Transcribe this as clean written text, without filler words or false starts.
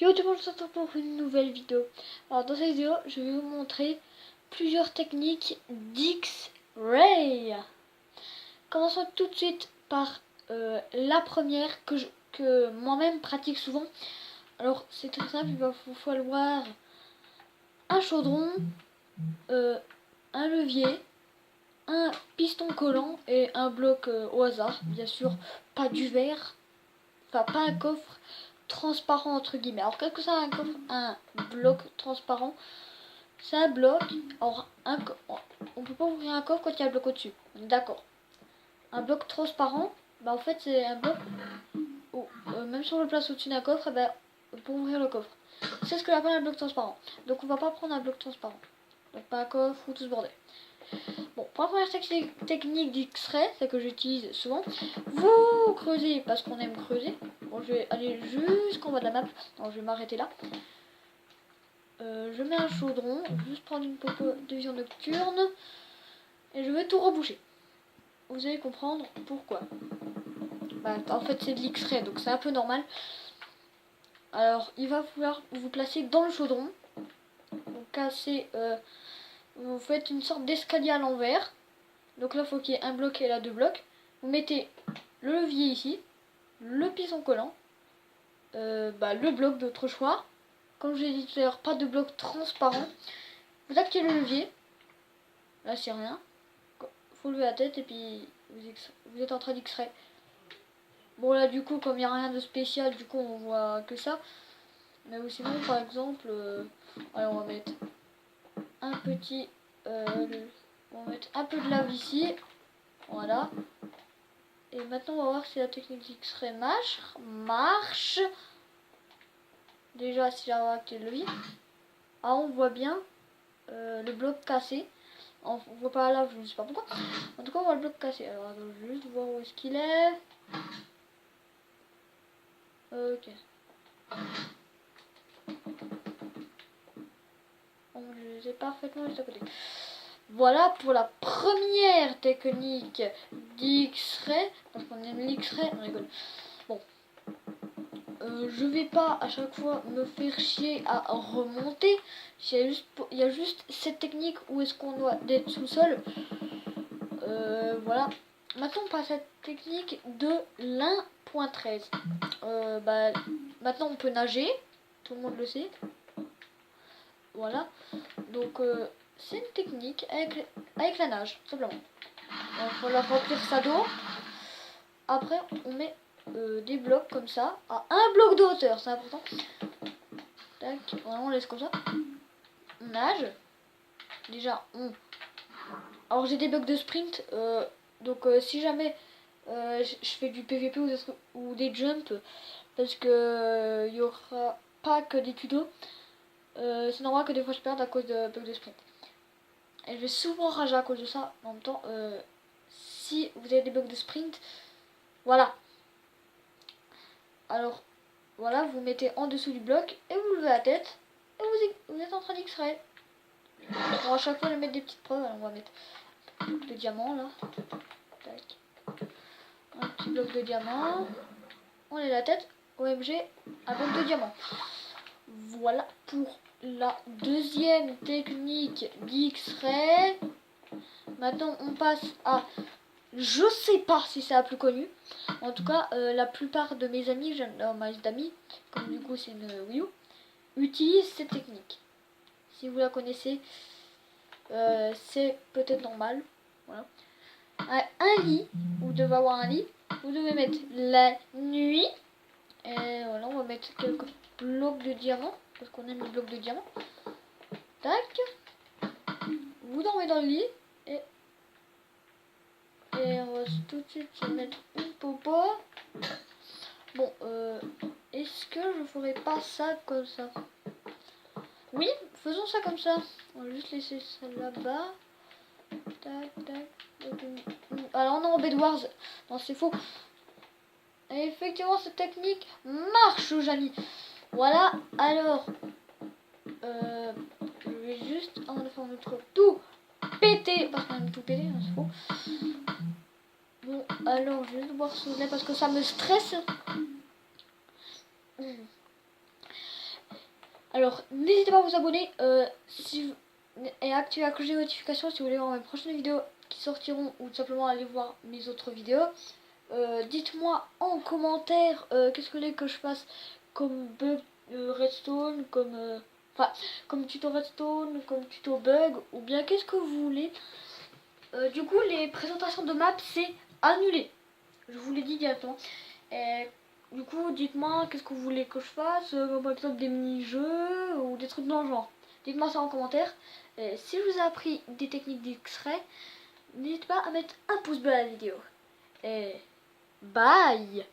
Yo tout le monde, on se retrouve pour une nouvelle vidéo. Alors dans cette vidéo, je vais vous montrer plusieurs techniques d'X-Ray. Commençons tout de suite par la première que moi-même pratique souvent. Alors c'est très simple, il va vous falloir un chaudron, un levier, un piston collant et un bloc au hasard. Bien sûr, pas du verre, enfin pas un coffre transparent entre guillemets. Alors qu'est-ce que c'est un bloc transparent? C'est un bloc. Alors on peut pas ouvrir un coffre quand il y a un bloc au-dessus. D'accord. Un bloc transparent, bah en fait c'est un bloc où, même si on le place au-dessus d'un coffre, bah, pour ouvrir le coffre. C'est ce que j'appelle un bloc transparent. Donc on va pas prendre un bloc transparent. Donc pas un coffre ou tout ce bordel. Bon, pour la première technique d'X-ray, c'est que j'utilise souvent, vous creusez parce qu'on aime creuser. Bon, je vais aller jusqu'en bas de la map. Alors, je vais m'arrêter là. Je mets un chaudron, juste prendre une popo de vision nocturne et je vais tout reboucher. Vous allez comprendre pourquoi. Bah, en fait, c'est de l'X-ray, donc c'est un peu normal. Alors, il va falloir vous placer dans le chaudron. Vous cassez, vous faites une sorte d'escalier à l'envers. Donc là, il faut qu'il y ait un bloc et là 2 blocs. Vous mettez le levier ici, le piston collant, le bloc de votre choix. Comme je l'ai dit tout à l'heure, pas de bloc transparent. Vous activez le levier. Là, c'est rien. Faut lever la tête et puis vous êtes en train d'X-ray. Bon, là, du coup, comme il n'y a rien de spécial, du coup, on voit que ça. Mais sinon, par exemple, allez, on va mettre un petit... on va mettre un peu de lave ici. Voilà. Et maintenant, on va voir si la technique d'X-ray marche. Déjà, si j'arrive à activer le levier. Ah, on voit bien le bloc cassé. On voit pas là, je ne sais pas pourquoi. En tout cas, on voit le bloc cassé. Alors, attends, je vais juste voir où est-ce qu'il est. Ok. Bon, je sais parfaitement juste à côté. Voilà pour la première technique d'X-ray. Parce qu'on aime l'X-ray, on rigole. Bon. Je vais pas à chaque fois me faire chier à remonter. Il y a juste cette technique où est-ce qu'on doit être sous-sol. Voilà. Maintenant on passe à la technique de l'1.13. Maintenant on peut nager. Tout le monde le sait. Voilà. Donc c'est une technique avec la nage, simplement. Donc il faut la remplir sa d'eau. Après on met des blocs comme ça, à un bloc de hauteur, c'est important. Tac, voilà, on laisse comme ça. On nage. Déjà, alors j'ai des blocs de sprint, donc si jamais je fais du PVP ou des jumps, parce que il y aura pas que des tutos, c'est normal que des fois je perde à cause de blocs de sprint. Et je vais souvent rager à cause de ça. En même temps, si vous avez des blocs de sprint, voilà. Alors, voilà, vous mettez en dessous du bloc et vous levez la tête et vous êtes en train d'X-ray. Bon, à chaque fois, je vais mettre des petites preuves. Alors, on va mettre le diamant là. Tac. Un petit bloc de diamant. On est la tête. OMG, un bloc de diamant. Voilà pour la deuxième technique d'X-ray. Maintenant, on passe à... Je sais pas si c'est la plus connue. En tout cas, la plupart de mes amis, ma liste d'amis, comme du coup c'est une Wii U, utilisent cette technique. Si vous la connaissez, c'est peut-être normal. Voilà. Un lit, vous devez avoir un lit. Vous devez mettre la nuit. Et voilà, on va mettre quelques blocs de diamants, parce qu'on aime les blocs de diamants. Tac. Vous dormez dans le lit. Et on va tout de suite se mettre une popo. Bon, est-ce que je ferai pas ça comme ça? Oui, faisons ça comme ça. On va juste laisser ça là-bas. Tac, tac. Alors on est en Bedwars. Non, c'est faux. Et effectivement, cette technique marche aux amis. Voilà, alors. Je vais juste, avant de faire notre tout péter. Parce qu'on aime tout péter, hein, c'est faux. Bon, alors, je vais juste boire ce lait parce que ça me stresse. Alors, n'hésitez pas à vous abonner et à activer la cloche de notification si vous voulez voir mes prochaines vidéos qui sortiront ou tout simplement aller voir mes autres vidéos. Dites-moi en commentaire qu'est-ce que vous voulez que je fasse comme bug redstone, comme tuto redstone, comme tuto bug, ou bien qu'est-ce que vous voulez. Du coup, les présentations de maps, c'est annulé. Je vous l'ai dit directement. Et du coup, dites-moi qu'est-ce que vous voulez que je fasse, par exemple des mini-jeux ou des trucs dans le genre. Dites-moi ça en commentaire. Et si je vous ai appris des techniques d'X-ray, n'hésitez pas à mettre un pouce bleu à la vidéo. Et bye!